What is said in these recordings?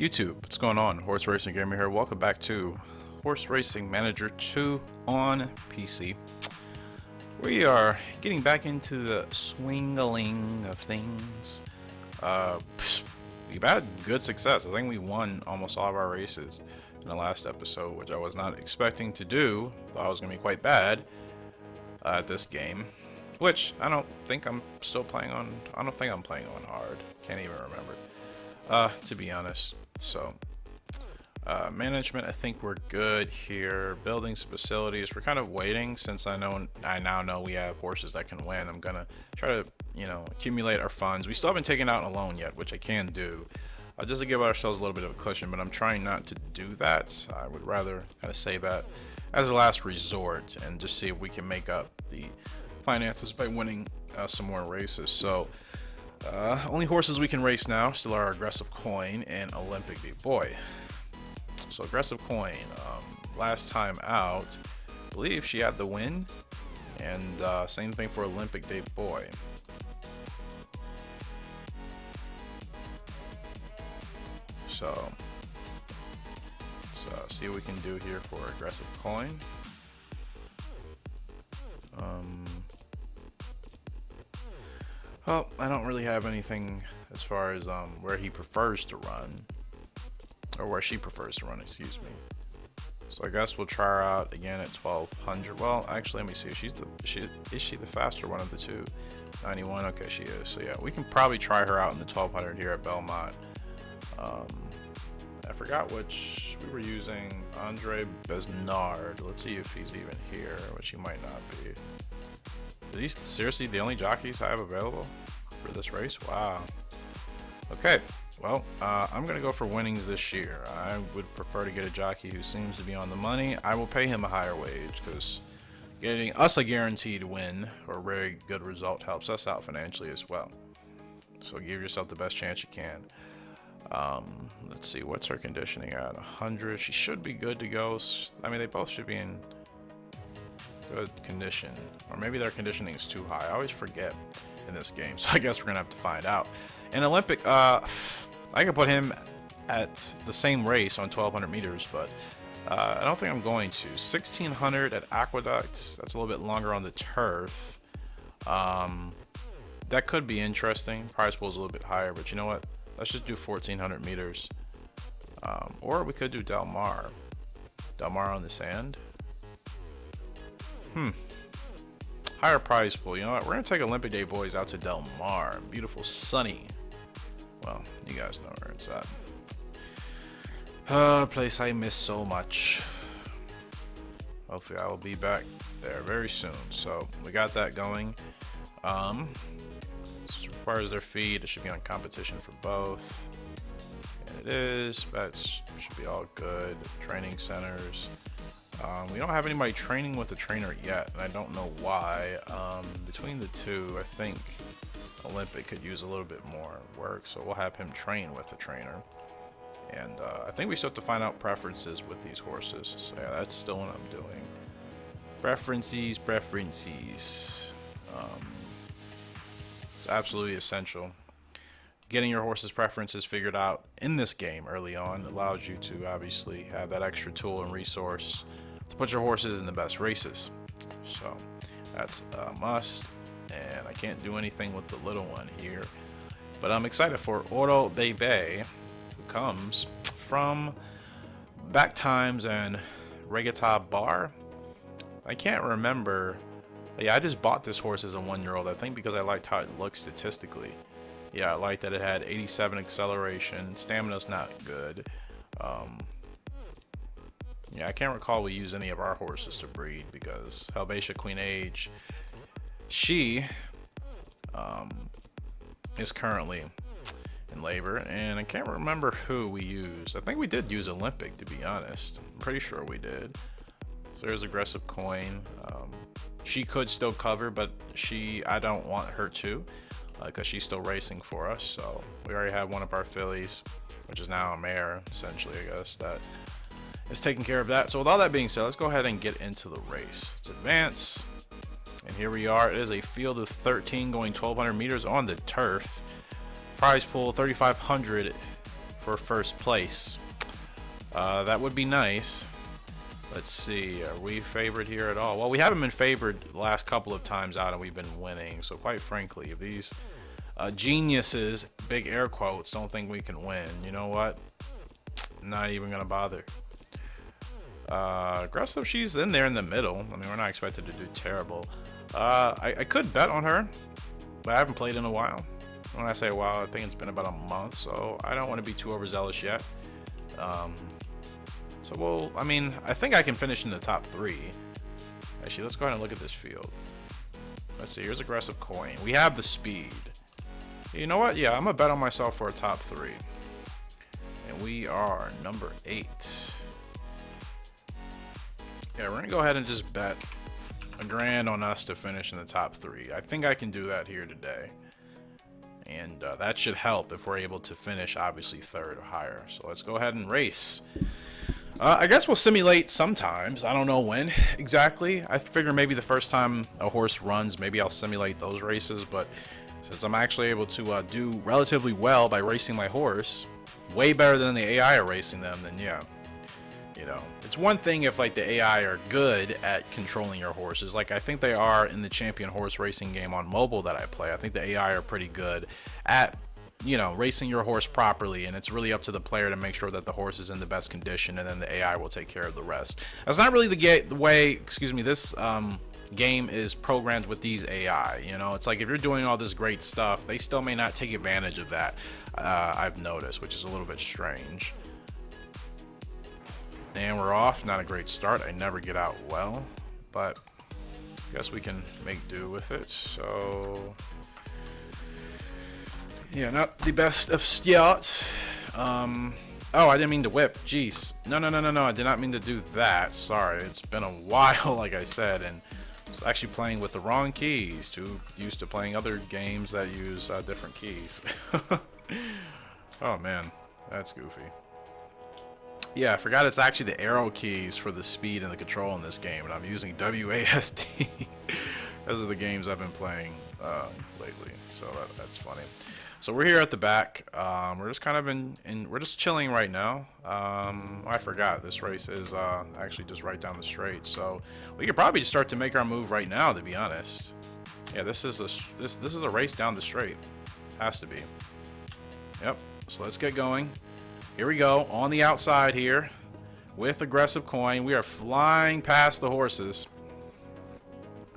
YouTube, what's going on? Horse Racing Gamer here. Welcome back to Horse Racing Manager 2 on PC. We are getting back into the swingling of things. We've had good success. I think we won almost all of our races in the last episode, which I was not expecting to do. Thought I was going to be quite bad at this game, which I don't think I'm still playing on. I don't think I'm playing on hard. Can't even remember, to be honest. So management, I think we're good here. Buildings, facilities, we're kind of waiting since I now know we have horses that can win. I'm gonna try to, accumulate our funds. We still haven't taken out a loan yet, which I can do, just to give ourselves a little bit of a cushion, but I'm trying not to do that. I would rather kind of save that as a last resort and just see if we can make up the finances by winning some more races. So only horses we can race now still are Aggressive Coin and Olympic Beat Boy. So Aggressive Coin, last time out, I believe she had the win, and same thing for Olympic Date Boy. So let's see what we can do here for Aggressive Coin. Well, I don't really have anything as far as where he prefers to run, or where she prefers to run, excuse me. So I guess we'll try her out again at 1200. Well, actually, let me see. Is she the faster one of the two? 91. Okay, she is. So yeah, we can probably try her out in the 1200 here at Belmont. I forgot which we were using. Andre Besnard. Let's see if he's even here, which he might not be. Are these seriously the only jockeys I have available for this race? Wow. Okay, well, I'm gonna go for winnings this year. I would prefer to get a jockey who seems to be on the money. I will pay him a higher wage because getting us a guaranteed win or a very good result helps us out financially as well. So give yourself the best chance you can. Let's see, what's her conditioning at? 100. She should be good to go. I mean, they both should be in good condition, or maybe their conditioning is too high. I always forget in this game, so I guess we're gonna have to find out. In Olympic, I could put him at the same race on 1200 meters, but I don't think I'm going to. 1600 at Aqueduct, that's a little bit longer on the turf. That could be interesting. Prize pool is a little bit higher, but you know what, let's just do 1400 meters. Or we could do Del Mar on the sand. Higher prize pool. You know what? We're gonna take Olympic Day boys out to Del Mar. Beautiful, sunny. Well, you guys know where it's at. A place I miss so much. Hopefully, I will be back there very soon. So we got that going. This requires their feed. It should be on competition for both. And it is. That should be all good. Training centers. We don't have anybody training with the trainer yet, and I don't know why. Between the two, I think Olympic could use a little bit more work, so we'll have him train with the trainer. And I think we still have to find out preferences with these horses. So yeah, that's still what I'm doing. Preferences. It's absolutely essential. Getting your horse's preferences figured out in this game early on allows you to obviously have that extra tool and resource to put your horses in the best races. So that's a must, and I can't do anything with the little one here, but I'm excited for Oro Bebe, who comes from Back Times and Regatta Bar. I can't remember. Yeah, I just bought this horse as a 1-year-old, I think because I liked how it looked statistically. Yeah, I like that it had 87 acceleration. Stamina's not good. Yeah, I can't recall we use any of our horses to breed because Helvetia Queen Age, she is currently in labor, and I can't remember who we used. I think we did use Olympic, to be honest. I'm pretty sure we did. So there's Aggressive Coin. She could still cover, but I don't want her to. Because she's still racing for us. So we already have one of our fillies, which is now a mare, essentially, I guess, that is taking care of that. So with all that being said, let's go ahead and get into the race. Let's advance. And here we are. It is a field of 13 going 1200 meters on the turf. Prize pool 3,500 for first place. That would be nice. Let's see, are we favored here at all? Well, we haven't been favored the last couple of times out, and we've been winning. So quite frankly, if these geniuses, big air quotes, don't think we can win, you know what? Not even gonna bother. Aggressive, she's in there in the middle. I mean, we're not expected to do terrible. I could bet on her, but I haven't played in a while. When I say a while, I think it's been about a month, so I don't want to be too overzealous yet. So we'll, I mean, I think I can finish in the top 3. Actually, let's go ahead and look at this field. Let's see, here's aggressive coin. We have the speed. You know what? Yeah, I'm gonna bet on myself for a top 3. And we are number 8. Yeah, we're gonna go ahead and just bet $1,000 on us to finish in the top 3. I think I can do that here today. And that should help if we're able to finish, obviously, 3rd or higher. So let's go ahead and race. I guess we'll simulate sometimes. I don't know when exactly. I figure maybe the first time a horse runs, maybe I'll simulate those races. But since I'm actually able to do relatively well by racing my horse, way better than the AI are racing them, then yeah. You know, it's one thing if like the AI are good at controlling your horses. Like I think they are in the champion horse racing game on mobile that I play. I think the AI are pretty good at, you know, racing your horse properly, and it's really up to the player to make sure that the horse is in the best condition, and then the AI will take care of the rest. That's not really the way, excuse me, this game is programmed with these AI. You know, it's like if you're doing all this great stuff, they still may not take advantage of that. I've noticed, which is a little bit strange. And we're off. Not a great start. I never get out well, but I guess we can make do with it. So yeah, not the best of starts. Oh, I didn't mean to whip. Jeez. No. I did not mean to do that. Sorry. It's been a while, like I said, and I was actually playing with the wrong keys. Too used to playing other games that use different keys. Oh man, that's goofy. Yeah, I forgot it's actually the arrow keys for the speed and the control in this game, and I'm using WASD. Those are the games I've been playing lately, so that's funny. So we're here at the back. We're just kind of we're just chilling right now. I forgot this race is actually just right down the straight, so we could probably start to make our move right now, to be honest. Yeah, this is a race down the straight. Has to be. Yep. So let's get going. Here we go, on the outside here with aggressive coin. We are flying past the horses.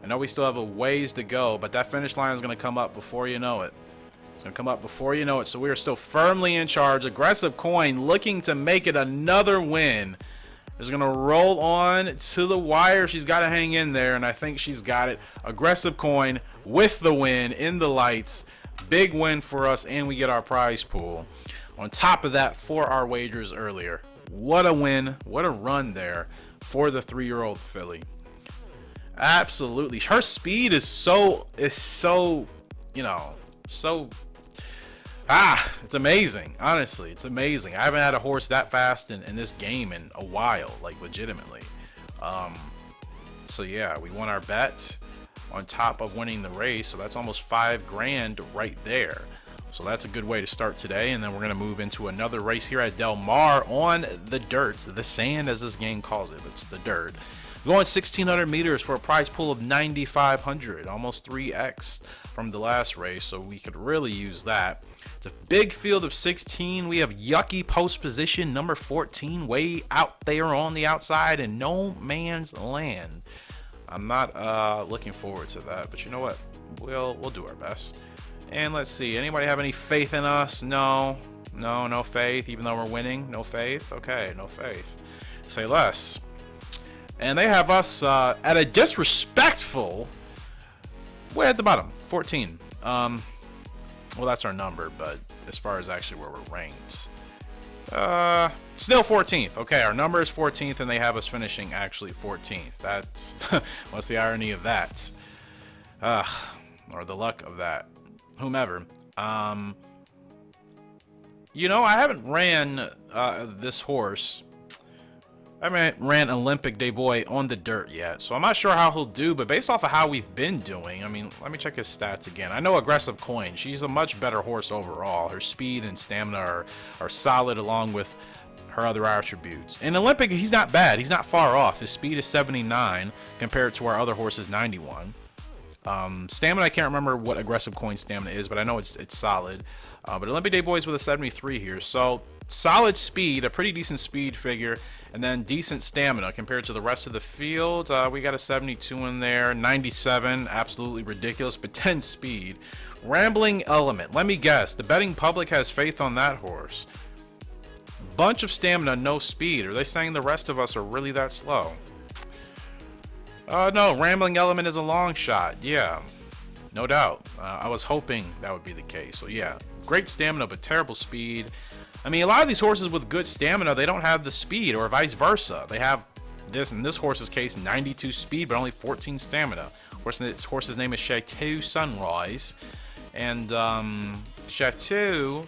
I know we still have a ways to go, but that finish line is going to come up before you know it. It's going to come up before you know it, so we are still firmly in charge. Aggressive coin looking to make it another win. Is going to roll on to the wire. She's got to hang in there, and I think she's got it. Aggressive coin with the win in the lights. Big win for us, and we get our prize pool. On top of that, for our wagers earlier. What a win. What a run there for the 3-year-old filly. Absolutely. Her speed is so, you know, so, it's amazing. Honestly, it's amazing. I haven't had a horse that fast in this game in a while, like legitimately. So yeah, we won our bet on top of winning the race. So that's almost $5,000 right there. So that's a good way to start today, and then we're going to move into another race here at Del Mar on the dirt, the sand as this game calls it. It's the dirt. Going 1,600 meters for a prize pool of 9,500, almost 3x from the last race, so we could really use that. It's a big field of 16. We have yucky post position number 14 way out there on the outside in no man's land. I'm not looking forward to that, but you know what? We'll do our best. And let's see, anybody have any faith in us? No faith, even though we're winning. No faith. Okay, no faith. Say less. And they have us at a disrespectful, way at the bottom, 14. Well, that's our number, but as far as actually where we're ranked, still 14th. Okay, our number is 14th, and they have us finishing actually 14th. That's what's the irony of that? Or the luck of that. Whomever. You know, I haven't ran this horse. I haven't ran Olympic Day Boy on the dirt yet, so I'm not sure how he'll do, but based off of how we've been doing, I mean, let me check his stats again. I know Aggressive Coin, she's a much better horse overall. Her speed and stamina are solid along with her other attributes. In Olympic, he's not bad. He's not far off. His speed is 79 compared to our other horses 91. Stamina, I can't remember what Aggressive Coin stamina is, but I know it's solid. But Olympic Day Boy's with a 73 here, so solid speed, a pretty decent speed figure, and then decent stamina compared to the rest of the field. We got a 72 in there, 97, absolutely ridiculous, but 10 speed. Rambling Element, let me guess, the betting public has faith on that horse. Bunch of stamina, no speed. Are they saying the rest of us are really that slow? No, Rambling Element is a long shot. Yeah, no doubt. I was hoping that would be the case. So yeah, great stamina, but terrible speed. I mean, a lot of these horses with good stamina, they don't have the speed, or vice versa. They have this, in this horse's case, 92 speed, but only 14 stamina. This horse's name is Chateau Sunrise. And Chateau,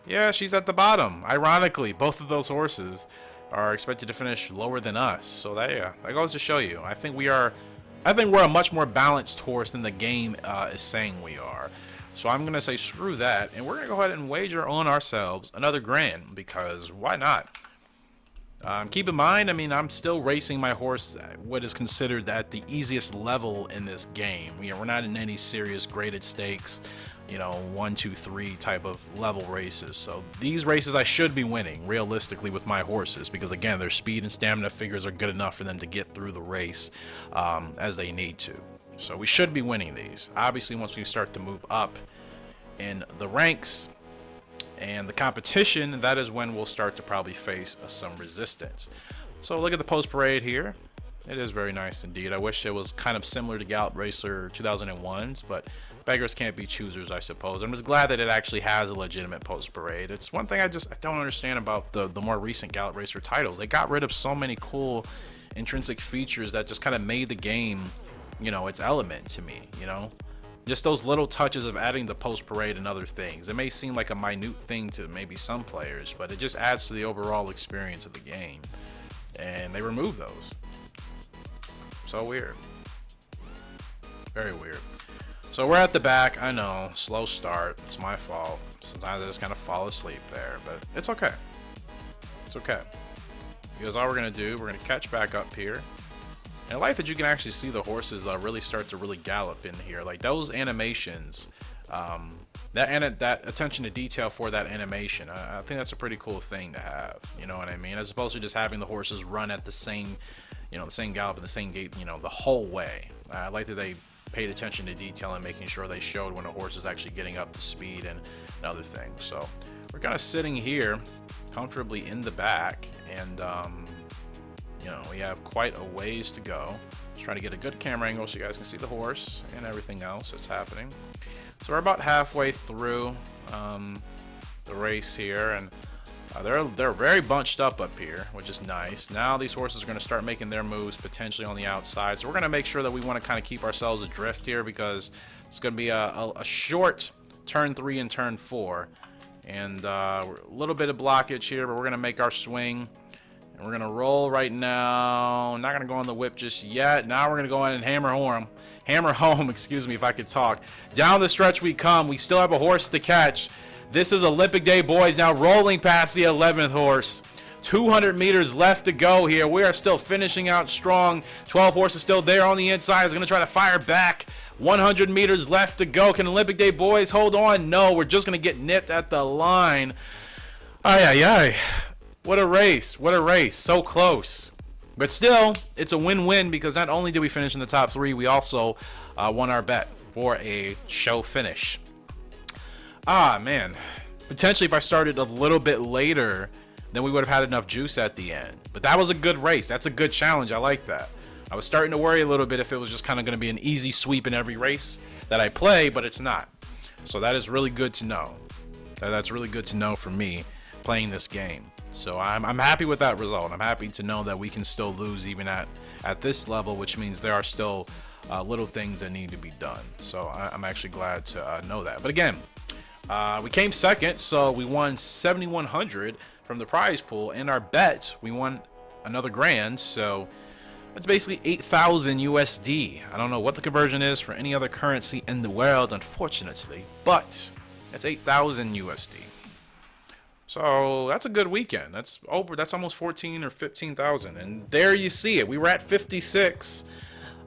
yeah, she's at the bottom. Ironically, both of those horses are expected to finish lower than us. So that goes to show you. I think we're a much more balanced horse than the game is saying we are. So I'm gonna say screw that, and we're gonna go ahead and wager on ourselves another grand, because why not? Keep in mind, I mean, I'm still racing my horse at what is considered at the easiest level in this game. We're not in any serious graded stakes, you know, 1, 2, 3 type of level races. So these races I should be winning realistically with my horses, because again, their speed and stamina figures are good enough for them to get through the race as they need to. So we should be winning these. Obviously, once we start to move up in the ranks and the competition, that is when we'll start to probably face some resistance. So look at the post parade here. It is very nice indeed. I wish it was kind of similar to Gallop Racer 2001's, but beggars can't be choosers, I suppose. I'm just glad that it actually has a legitimate post parade. It's one thing I don't understand about the more recent Gallop Racer titles. They got rid of so many cool intrinsic features that just kind of made the game, you know, its element to me, you know. Just those little touches of adding the post parade and other things. It may seem like a minute thing to maybe some players, but it just adds to the overall experience of the game. And they remove those. So weird. Very weird. So we're at the back. I know, slow start. It's my fault. Sometimes I just kind of fall asleep there, but it's okay. It's okay. Because all we're going to do, we're going to catch back up here. And I like that you can actually see the horses really start to really gallop in here. Like those animations, that attention to detail for that animation, I think that's a pretty cool thing to have. You know what I mean? As opposed to just having the horses run at the same, you know, the same gallop and the same gait, you know, the whole way. I like that they paid attention to detail and making sure they showed when a horse is actually getting up to speed and other things. So we're kind of sitting here comfortably in the back, and you know, we have quite a ways to go. Just trying to get a good camera angle so you guys can see the horse and everything else that's happening. So we're about halfway through the race here, and they're very bunched up here, which is nice. Now these horses are going to start making their moves potentially on the outside. So we're going to make sure that we want to kind of keep ourselves adrift here, because it's going to be a short turn 3 and turn 4. And a little bit of blockage here, but we're going to make our swing. We're going to roll right now. Not going to go on the whip just yet. Now we're going to go in and hammer home, excuse me if I could talk. Down the stretch we come. We still have a horse to catch. This is Olympic Day Boys now rolling past the 11th horse. 200 meters left to go here. We are still finishing out strong. 12 horses still there on the inside. Is going to try to fire back. 100 meters left to go. Can Olympic Day Boys hold on? No, we're just going to get nipped at the line. Ay, ay, ay. What a race. What a race. So close. But still, it's a win-win, because not only did we finish in the top 3, we also won our bet for a show finish. Ah, man. Potentially, if I started a little bit later, then we would have had enough juice at the end. But that was a good race. That's a good challenge. I like that. I was starting to worry a little bit if it was just kind of going to be an easy sweep in every race that I play, but it's not. So that is really good to know. That's really good to know for me playing this game. So I'm happy with that result. I'm happy to know that we can still lose even at this level, which means there are still little things that need to be done. So I'm actually glad to know that. But again, we came second, so we won $7,100 from the prize pool. In our bet, we won another grand, so that's basically 8,000 USD. I don't know what the conversion is for any other currency in the world, unfortunately, but that's 8,000 USD. So that's a good weekend. That's almost 14 or 15,000. And there you see it. We were at 56,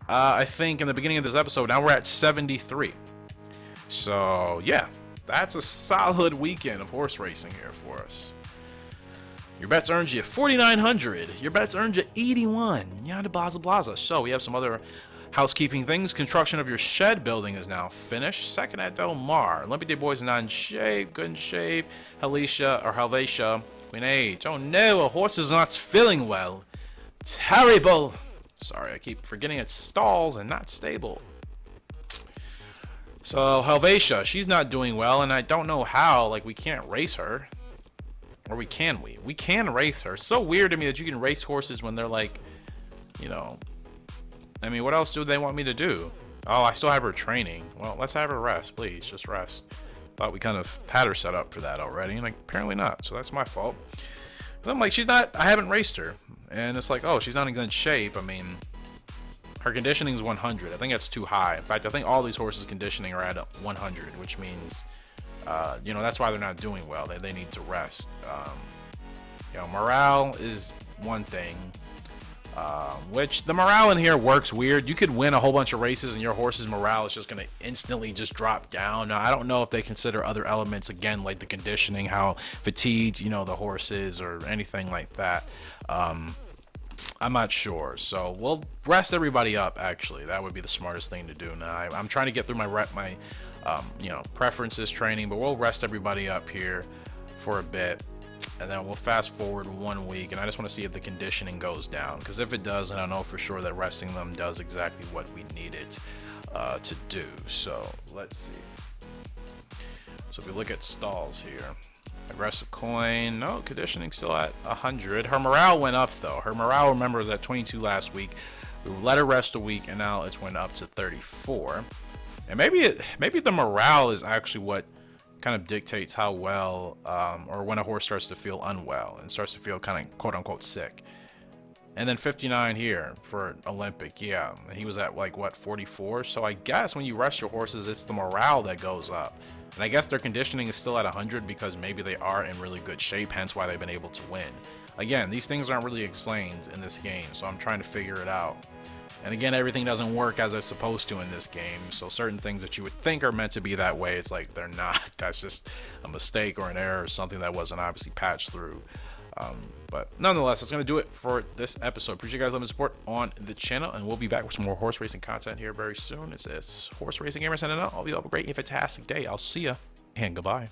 I think, in the beginning of this episode. Now we're at 73. So yeah, that's a solid weekend of horse racing here for us. Your bets earned you 4,900. Your bets earned you 81. Yada blaza blaza. So we have some other housekeeping things. Construction of your shed building is now finished. Second at Del Mar. Olympic Day boys not in shape. Good in shape. Helvetia. Queen H. Oh no, a horse is not feeling well. Terrible. Sorry, I keep forgetting it's stalls and not stable. So Helvetia, she's not doing well, and I don't know how. Like, we can't race her. Or we can race her. It's so weird to me that you can race horses when they're like, you know, I mean, what else do they want me to do? Oh, I still have her training. Well, let's have her rest, please. Just rest. Thought we kind of had her set up for that already, and like, apparently not. So that's my fault. Because I'm like, I haven't raced her. And it's like, oh, she's not in good shape. I mean, her conditioning is 100. I think that's too high. In fact, I think all these horses' conditioning are at 100, which means, you know, that's why they're not doing well. They need to rest. You know, morale is one thing, which the morale in here works weird. You could win a whole bunch of races and your horse's morale is just going to instantly just drop down. Now, I don't know if they consider other elements, again, like the conditioning, how fatigued, you know, the horse is or anything like that. I'm not sure. So we'll rest everybody up, actually. That would be the smartest thing to do. Now, I'm trying to get through my you know, preferences training, but we'll rest everybody up here for a bit, and then we'll fast forward 1 week, and I just want to see if the conditioning goes down, because if it does, then I know for sure that resting them does exactly what we need it to do. So let's see. So if we look at stalls here, aggressive coin, no, conditioning still at 100. Her morale went up though. Her morale, remember, was at 22 last week. We let her rest a week, and now it's went up to 34. And maybe the morale is actually what kind of dictates how well, or when a horse starts to feel unwell and starts to feel kind of quote unquote sick. And then 59 here for Olympic. Yeah, he was at like what, 44. So I guess when you rest your horses, it's the morale that goes up. And I guess their conditioning is still at 100 because maybe they are in really good shape, hence why they've been able to win. Again, these things aren't really explained in this game, so I'm trying to figure it out. And again, everything doesn't work as it's supposed to in this game. So certain things that you would think are meant to be that way, it's like they're not. That's just a mistake or an error or something that wasn't obviously patched through. But nonetheless, that's going to do it for this episode. Appreciate you guys loving the support on the channel, and we'll be back with some more horse racing content here very soon. It's Horse Racing Gamer signing out. I'll be have a great and fantastic day. I'll see ya, and goodbye.